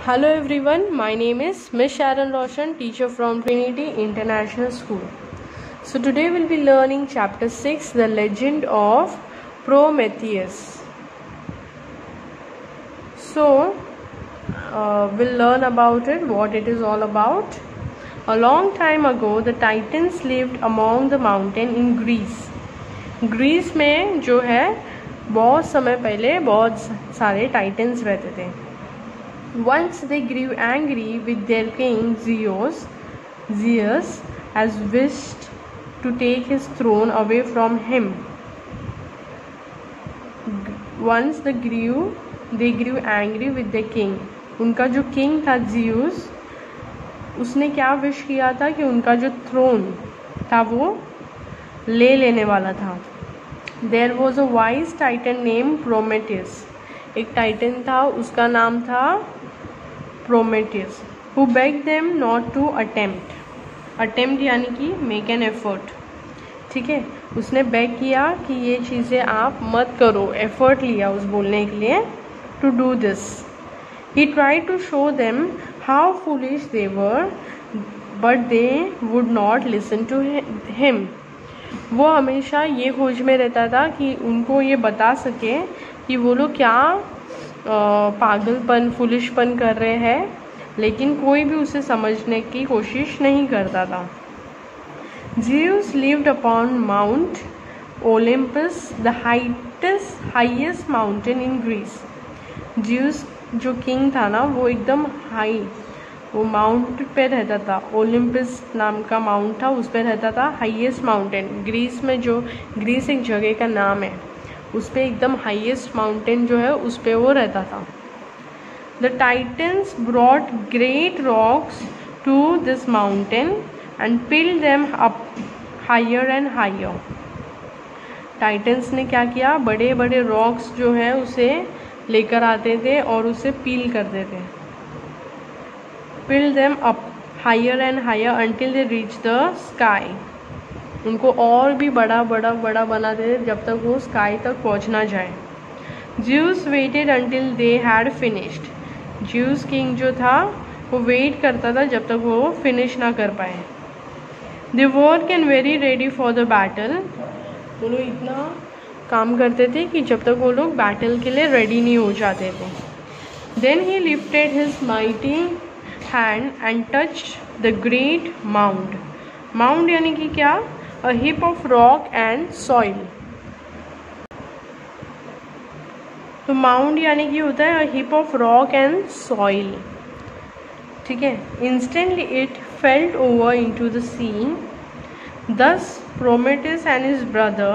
Hello everyone, my name is Miss Sharon Roshan, teacher from Trinity International School. So today we'll be learning chapter 6, The Legend of Prometheus. So we'll learn about it, what it is all about. A long time ago, the Titans lived among the mountain in Greece. Greece में जो है बहुत समय पहले बहुत सारे titans रहते थे. Once they grew angry with their king Zeus has wished to take his throne away from him. Once they grew angry with their king. उनका जो किंग था Zeus, उसने क्या विश किया था कि उनका जो थ्रोन था वो ले लेने वाला था. There was a wise titan named Prometheus. एक टाइटन था, उसका नाम था Prometheus, who begged them not to attempt यानी कि make an effort. ठीक है, उसने बेग किया कि ये चीज़ें आप मत करो, एफर्ट लिया उस बोलने के लिए, to do this. He tried to show them how foolish they were, but they would not listen to him. वो हमेशा ये खोज में रहता था कि उनको ये बता सके कि वो लोग क्या पागलपन फुलिशपन कर रहे हैं, लेकिन कोई भी उसे समझने की कोशिश नहीं करता था. Zeus lived upon Mount Olympus, the highest mountain in Greece. Zeus जो किंग था ना, वो एकदम हाई, वो माउंट पे रहता था. ओलंपस नाम का माउंट था, उस पे रहता था. हाईएस्ट माउंटेन ग्रीस में, जो ग्रीस एक जगह का नाम है, उस पे एकदम हाईएस्ट माउंटेन जो है उस पे वो रहता था. The Titans brought great rocks to this mountain and piled them up higher and higher. Titans ने क्या किया, बड़े बड़े रॉक्स जो है उसे लेकर आते थे और उसे पील करते थे. Piled them up higher and higher until they reach the sky. उनको और भी बड़ा बनाते थे जब तक वो स्काई तक पहुंच ना जाए. Zeus waited until they had finished. Zeus king जो था वो वेट करता था जब तक वो फिनिश ना कर पाए. They worked and very ready for the battle. वो लोग इतना काम करते थे कि जब तक वो लोग बैटल के लिए रेडी नहीं हो जाते थे. Then he lifted his mighty hand and touched the great mound. Mound यानी कि क्या, a heap of rock and soil. तो माउंड यानी कि होता है a heap of rock and soil. ठीक है. Instantly it fell over into the sea. Thus Prometheus and his brother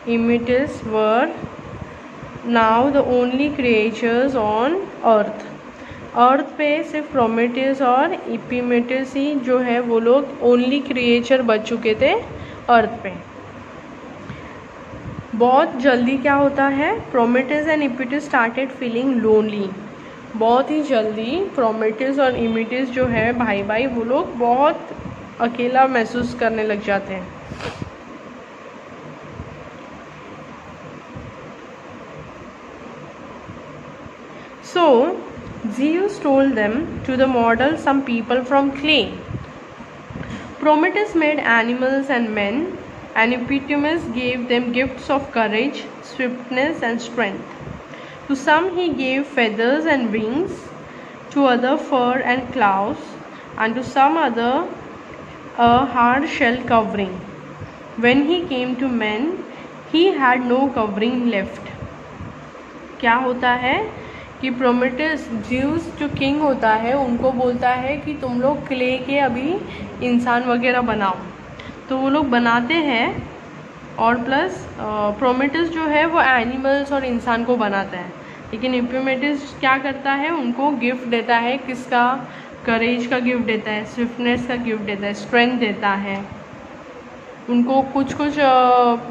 Epimetheus were now the only creatures on earth. अर्थ पे सिर्फ Prometheus और एपिमेथियस ही जो है वो लोग ओनली क्रिएचर बच चुके थे अर्थ पे. बहुत जल्दी क्या होता है, Prometheus and Epimetheus started feeling lonely. बहुत ही जल्दी प्रोमेथियस और एपिमेथियस जो है भाई भाई, वो लोग बहुत अकेला महसूस करने लग जाते हैं. So Zeus told them to model some people from clay. Prometheus made animals and men, and Epimetheus gave them gifts of courage, swiftness, and strength. To some he gave feathers and wings, to others fur and claws, and to some other a hard shell covering. When he came to men, he had no covering left. क्या होता है कि Prometheus, Zeus जो king होता है, उनको बोलता है कि तुम लोग क्ले के अभी इंसान वगैरह बनाओ. तो वो लोग बनाते हैं, और प्लस प्रोमेथियस जो है वो एनिमल्स और इंसान को बनाता है. लेकिन एपिमेथियस क्या करता है, उनको गिफ्ट देता है. किसका, करेज का गिफ्ट देता है, स्विफ्टनेस का गिफ्ट देता है, स्ट्रेंथ देता है. उनको कुछ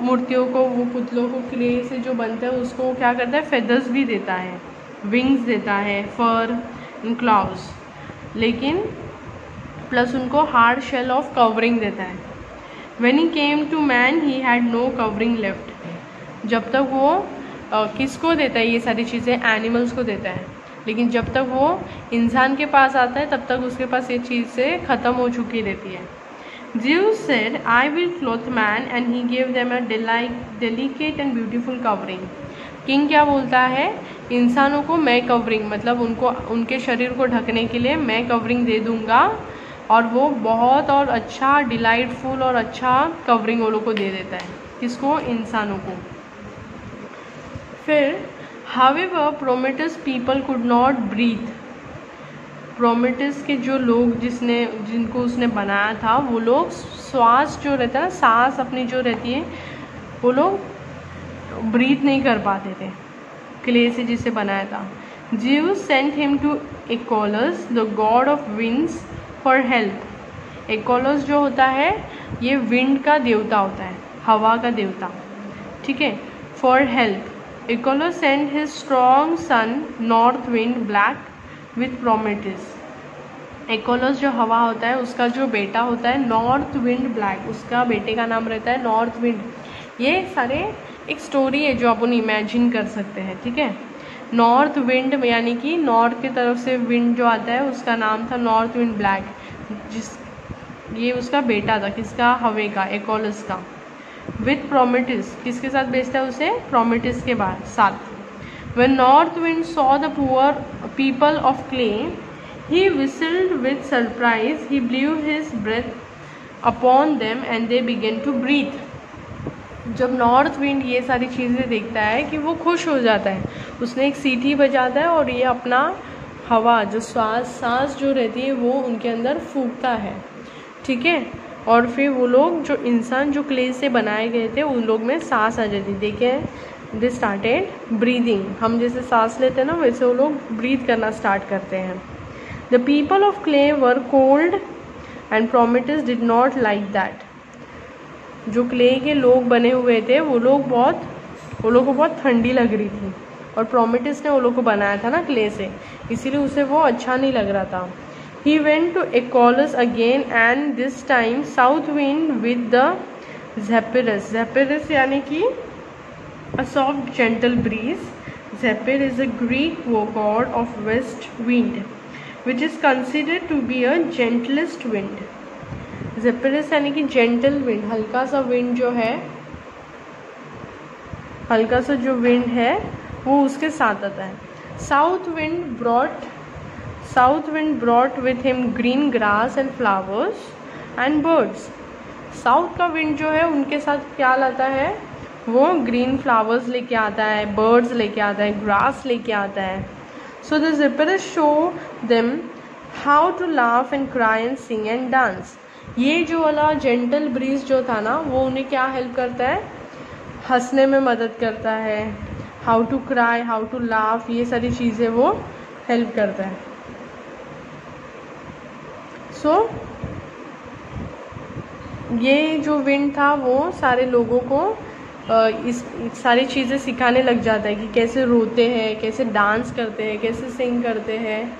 मूर्तियों को, वो पुतलों को क्ले से जो बनता है उसको क्या करता है, फेदर्स भी देता है, विंग्स देता है, फर एंड क्लाउज. लेकिन प्लस उनको हार्ड शेल ऑफ कवरिंग देता है. When he came to man he had no covering left. जब तक वो किसको देता है ये सारी चीज़ें, एनिमल्स को देता है. लेकिन जब तक वो इंसान के पास आता है तब तक उसके पास ये चीज़ से ख़त्म हो चुकी रहती है। Zeus said, I will clothe man, and he gave them a delicate and beautiful covering. King क्या बोलता है, इंसानों को मैं कवरिंग, मतलब उनको उनके शरीर को ढकने के लिए मैं कवरिंग दे दूंगा, और वो बहुत और अच्छा डिलाइटफुल और अच्छा कवरिंग वो लोग को दे देता है। किसको? इंसानों को। फिर however Prometheus people could not breathe. Prometheus के जो लोग जिनको उसने बनाया था, वो लोग श्वास जो रहता है ना, सांस अपनी जो रहती है, वो लोग ब्रीथ नहीं कर पाते थे क्ले से जिसे बनाया था। Zeus sent him to Achelous, the god of winds, for help. Achelous जो होता है ये विंड का देवता होता है, हवा का देवता, ठीक है। For help, Achelous sent his strong son North Wind Black with Prometheus. Achelous जो हवा होता है उसका जो बेटा होता है नॉर्थ विंड ब्लैक, उसका बेटे का नाम रहता है नॉर्थ विंड। ये सारे एक स्टोरी है जो अपन इमेजिन कर सकते हैं, ठीक है। नॉर्थ विंड यानी कि नॉर्थ की तरफ से विंड जो आता है उसका नाम था नॉर्थ विंड ब्लैक, ये उसका बेटा था, किसका? हवे का, Achelous का। विथ प्रोमेथियस, किसके साथ भेजता है उसे? प्रोमेथियस के साथ। When North Wind saw the poor people of clay, he whistled with surprise. He blew his breath upon them and they began to breathe. जब नॉर्थ विंड ये सारी चीज़ें देखता है कि वो खुश हो जाता है, उसने एक सीटी बजाता है और ये अपना हवा जो सांस जो रहती है वो उनके अंदर फूंकता है, ठीक है। और फिर वो लोग जो इंसान जो क्ले से बनाए गए थे उन लोग में सांस आ जाती। देखिए, दे स्टार्टेड ब्रीदिंग, हम जैसे सांस लेते हैं ना वैसे वो लोग ब्रीथ करना स्टार्ट करते हैं। The people of clay were cold and Prometheus did not like that. जो क्ले के लोग बने हुए थे वो लोग को बहुत ठंडी लग रही थी, और प्रोमेथियस ने वो लोग को बनाया था ना क्ले से, इसीलिए उसे वो अच्छा नहीं लग रहा था। He went to Achelous again, and this time south wind with the Zephyrus. Zephyrus यानी कि a soft gentle breeze. Zephyr is a Greek god of west wind, which is considered to be a gentlest wind. Zephyrus यानी कि gentle wind, हल्का सा wind जो है, हल्का सा जो wind है वो उसके साथ आता है। South wind brought with him green grass and flowers and birds. South का विंड जो है उनके साथ क्या लाता है, वो ग्रीन फ्लावर्स लेके आता है, बर्ड्स लेके आता है, ग्रास लेके आता है। So the Zephyrus show them how to laugh and cry and sing and dance. ये जो वाला जेंटल ब्रीज जो था ना वो उन्हें क्या हेल्प करता है, हंसने में मदद करता है। How to cry, how to laugh, ये सारी चीज़ें वो हेल्प करता है। सो ये जो विंड था वो सारे लोगों को इस सारी चीज़ें सिखाने लग जाता है कि कैसे रोते हैं, कैसे डांस करते हैं, कैसे सिंग करते हैं,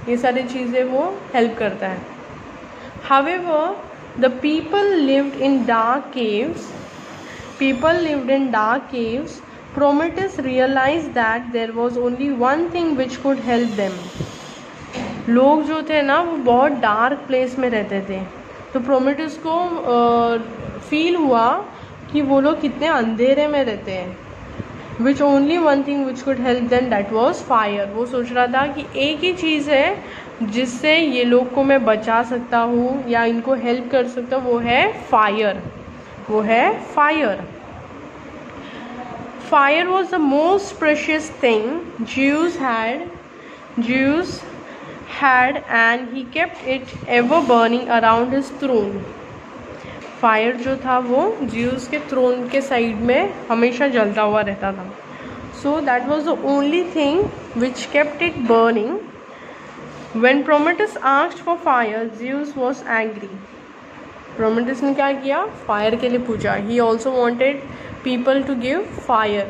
ये सारी चीज़ें वो हेल्प करता है। However, the people lived in dark caves. Prometheus realized that there was only one thing which could help them. लोग जो थे ना वो बहुत डार्क प्लेस में रहते थे, तो प्रोमेथियस को फील हुआ कि वो लोग कितने अंधेरे में रहते हैं। Which only one thing which could help them, that was fire. वो सोच रहा था कि एक ही चीज़ है जिससे ये लोग को मैं बचा सकता हूँ या इनको हेल्प कर सकता हूँ, वो है fire. Fire was the most precious thing Zeus had, and he kept it ever burning around his throne. Fire जो था वो Zeus के थ्रोन के साइड में हमेशा जलता हुआ रहता था। So that was the only thing which kept it burning. When Prometheus asked for fire, Zeus was angry. Prometheus ने क्या किया, फायर के लिए पूछा। He also wanted people to give fire,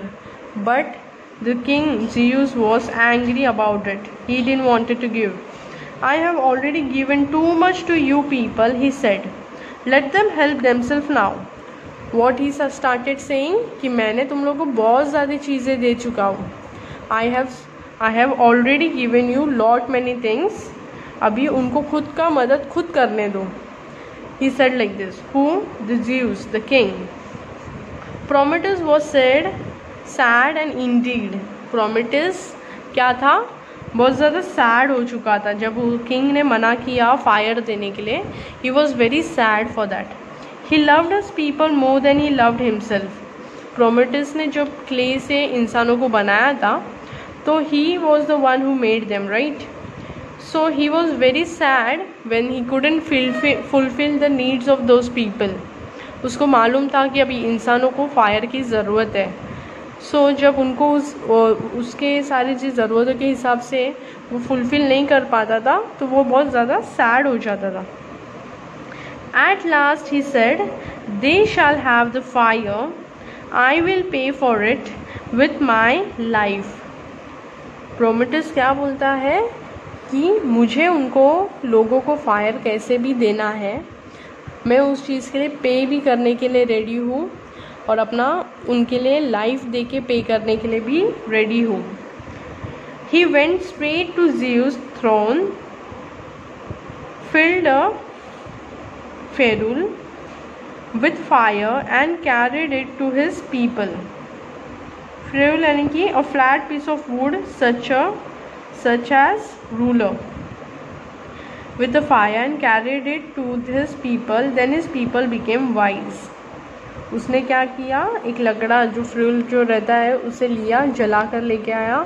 but the king Zeus was angry about it. He didn't want to give. I have already given too much to you people, he said. Let them help themselves now. What he started saying कि मैंने तुम लोगों को बहुत ज़्यादा चीज़ें दे चुका हूँ। I have already given you lot many things, अभी उनको खुद का मदद खुद करने दो। He said like this, who? The Zeus, the king. Prometheus was sad and indeed. Prometheus क्या था, बहुत ज़्यादा सैड हो चुका था जब वो किंग ने मना किया फायर देने के लिए। He was very sad for that. He loved his people more than he loved himself. Prometheus ने जब क्ले से इंसानों को बनाया था तो he was the one who made them, right? So he was very sad when he couldn't fulfill the needs of those people. उसको मालूम था कि अभी इंसानों को फायर की ज़रूरत है। So जब उनको उसके सारी चीज़ ज़रूरतों के हिसाब से वो फुलफ़िल नहीं कर पाता था तो वो बहुत ज़्यादा सैड हो जाता था। At last he said, they shall have the fire, I will pay for it with my life. Prometheus क्या बोलता है कि मुझे उनको लोगों को फायर कैसे भी देना है, मैं उस चीज़ के लिए पे भी करने के लिए रेडी हूँ और अपना उनके लिए लाइफ दे के पे करने के लिए भी रेडी हूँ। He went straight to Zeus' throne, filled a ferule with fire and carried it to his people. Ferule यानी कि a flat piece of wood such as ruler with the fire and carried it to his people. Then his people became wise. उसने क्या किया, एक लकड़ा जो fuel जो रहता है उसे लिया, जला कर लेके आया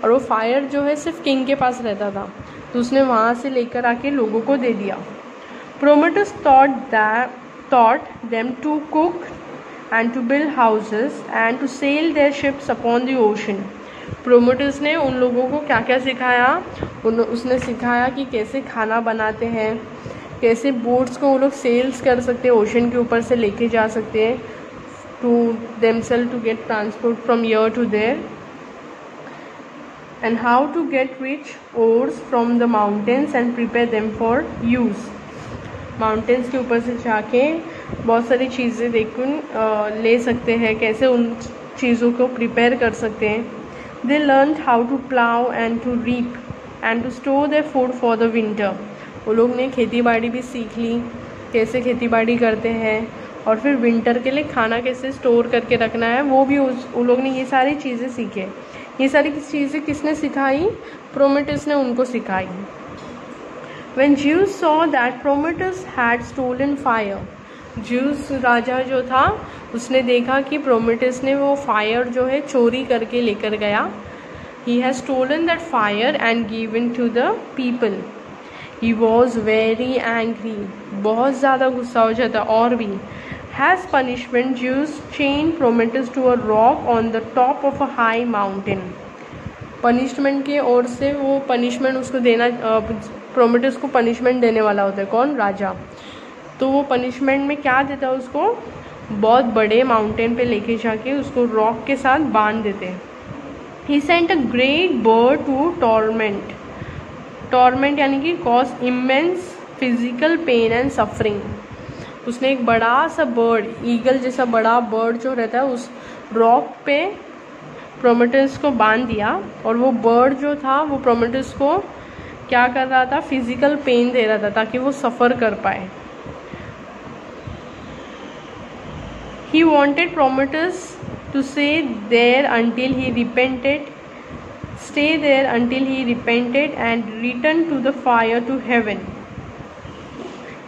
और वो फायर जो है सिर्फ किंग के पास रहता था तो उसने वहाँ से लेकर आके लोगों को दे दिया। Prometheus taught them to cook and to build houses and to sail their ships upon the ocean. प्रोमेtheus ने उन लोगों को क्या क्या सिखाया, उसने सिखाया कि कैसे खाना बनाते हैं, कैसे बोट्स को वो लोग सेल्स कर सकते हैं, ओशन के ऊपर से लेके जा सकते हैं to themselves to get transport from here to there, and how to get rich ores from the mountains and prepare them for use. Mountains के ऊपर से जाके बहुत सारी चीज़ें ले सकते हैं, कैसे उन चीज़ों को प्रिपेयर कर सकते हैं। They learned how to plow and to reap and to store their food for the winter. वो लोग ने खेती बाड़ी भी सीख ली, कैसे खेती बाड़ी करते हैं और फिर विंटर के लिए खाना कैसे स्टोर करके रखना है, वो भी उन लोग ने ये सारी चीज़ें सीखे। ये सारी चीज़ें किसने सिखाई, प्रोमेtheus ने उनको सिखाई। When Zeus saw that Prometheus had stolen fire, Zeus राजा जो था उसने देखा कि प्रोमेtheus ने वो फायर जो है चोरी करके लेकर गया। He has stolen that fire and given to the people. He was very angry, बहुत ज़्यादा गुस्सा हो जाता। और भी As punishment, Zeus chained Prometheus to a rock on the top of a high mountain. Punishment के ओर से वो पनिशमेंट उसको देना, प्रोमेtheus को पनिशमेंट देने वाला होता है कौन, राजा। तो वो पनिशमेंट में क्या देता है उसको, बहुत बड़े माउंटेन पे लेके जाके उसको रॉक के साथ बांध देते हैं। He sent a great bird to torment यानी कि cause immense physical pain and suffering. उसने एक बड़ा सा बर्ड, ईगल जैसा बड़ा बर्ड जो रहता है उस रॉक पे प्रोमेtheus को बांध दिया और वो बर्ड जो था वो प्रोमेtheus को क्या कर रहा था, फिजिकल पेन दे रहा था ताकि वो सफ़र कर पाए। He wanted Prometheus to stay there until he repented and return to the fire to heaven.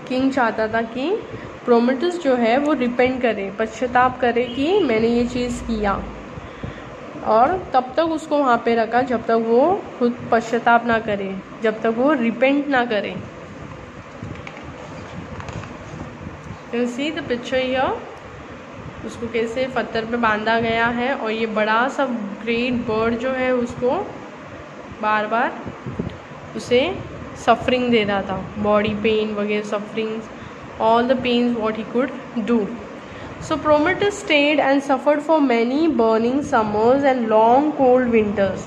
King चाहता था कि प्रोमेtheus जो है वो रिपेंट करे, पश्चाताप करे कि मैंने ये चीज़ किया, और तब तक उसको वहाँ पे रखा जब तक वो खुद पश्चाताप ना करे, जब तक वो रिपेंट ना करे। You see the picture here? उसको कैसे पत्थर पे बांधा गया है और ये बड़ा सा ग्रेट बर्ड जो है उसको बार बार उसे सफरिंग दे रहा था, बॉडी पेन वगैरह sufferings, all the pains what he could do. So Prometheus stayed and suffered for many burning summers and long cold winters.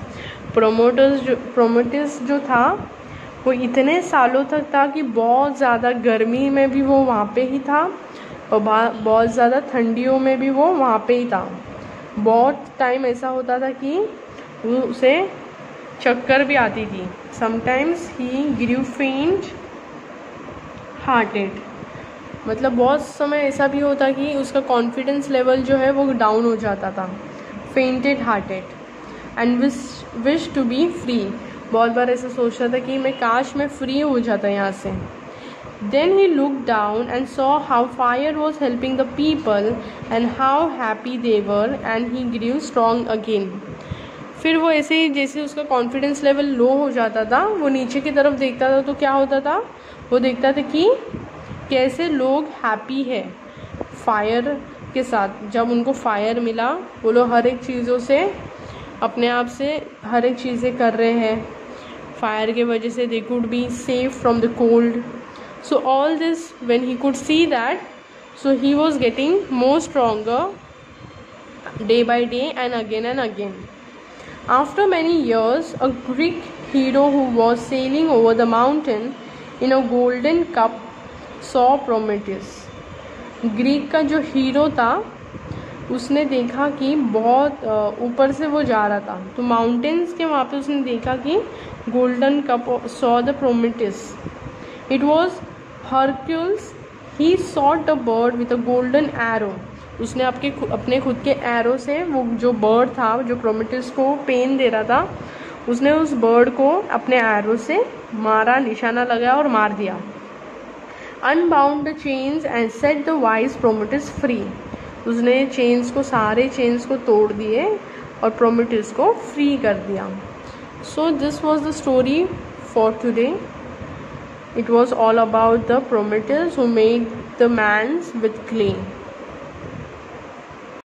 Prometheus जो था वो इतने सालों तक था कि बहुत ज़्यादा गर्मी में भी वो वहाँ पे ही था और बहुत ज़्यादा ठंडियों में भी वो वहाँ पे ही था। बहुत टाइम ऐसा होता था कि उसे चक्कर भी आती थी. समटाइम्स ही ग्रू फेंट हार्टेड, मतलब बहुत समय ऐसा भी होता कि उसका कॉन्फिडेंस लेवल जो है वो डाउन हो जाता था. Fainted hearted and wish to be free, बहुत बार ऐसा सोचता था कि मैं काश मैं फ्री हो जाता यहाँ से. Then he looked down and saw how fire was helping the people and how happy they were, and he grew strong again. फिर वो ऐसे ही जैसे उसका कॉन्फिडेंस लेवल लो हो जाता था, वो नीचे की तरफ देखता था तो क्या होता था, वो देखता था कि कैसे लोग हैप्पी है फायर के साथ. जब उनको फायर मिला, वो लोग हर एक चीज़ों से अपने आप से हर एक चीज़ें कर रहे हैं. फायर के वजह से they could be safe from the cold. So all this, when he could see that, so he was getting more stronger day by day and again. After many years, a Greek hero who was sailing over the mountain in a golden cup saw Prometheus. Greek का जो hero था उसने देखा कि बहुत ऊपर से वो जा रहा था, तो माउंटेन्स के वहाँ पे उसने देखा कि golden cup saw the Prometheus. It was Hercules. He shot a bird with a golden arrow. उसने अपने खुद के एरो से वो जो बर्ड था जो प्रोमेथियस को पेन दे रहा था, उसने उस बर्ड को अपने एरो से मारा, निशाना लगाया और मार दिया. Unbound the chains and set the wise Prometheus free. उसने चेन्स को, सारे चेन्स को तोड़ दिए और प्रोमेथियस को फ्री कर दिया. So this was the story for today. It was all about the Prometheus who made the man with clay.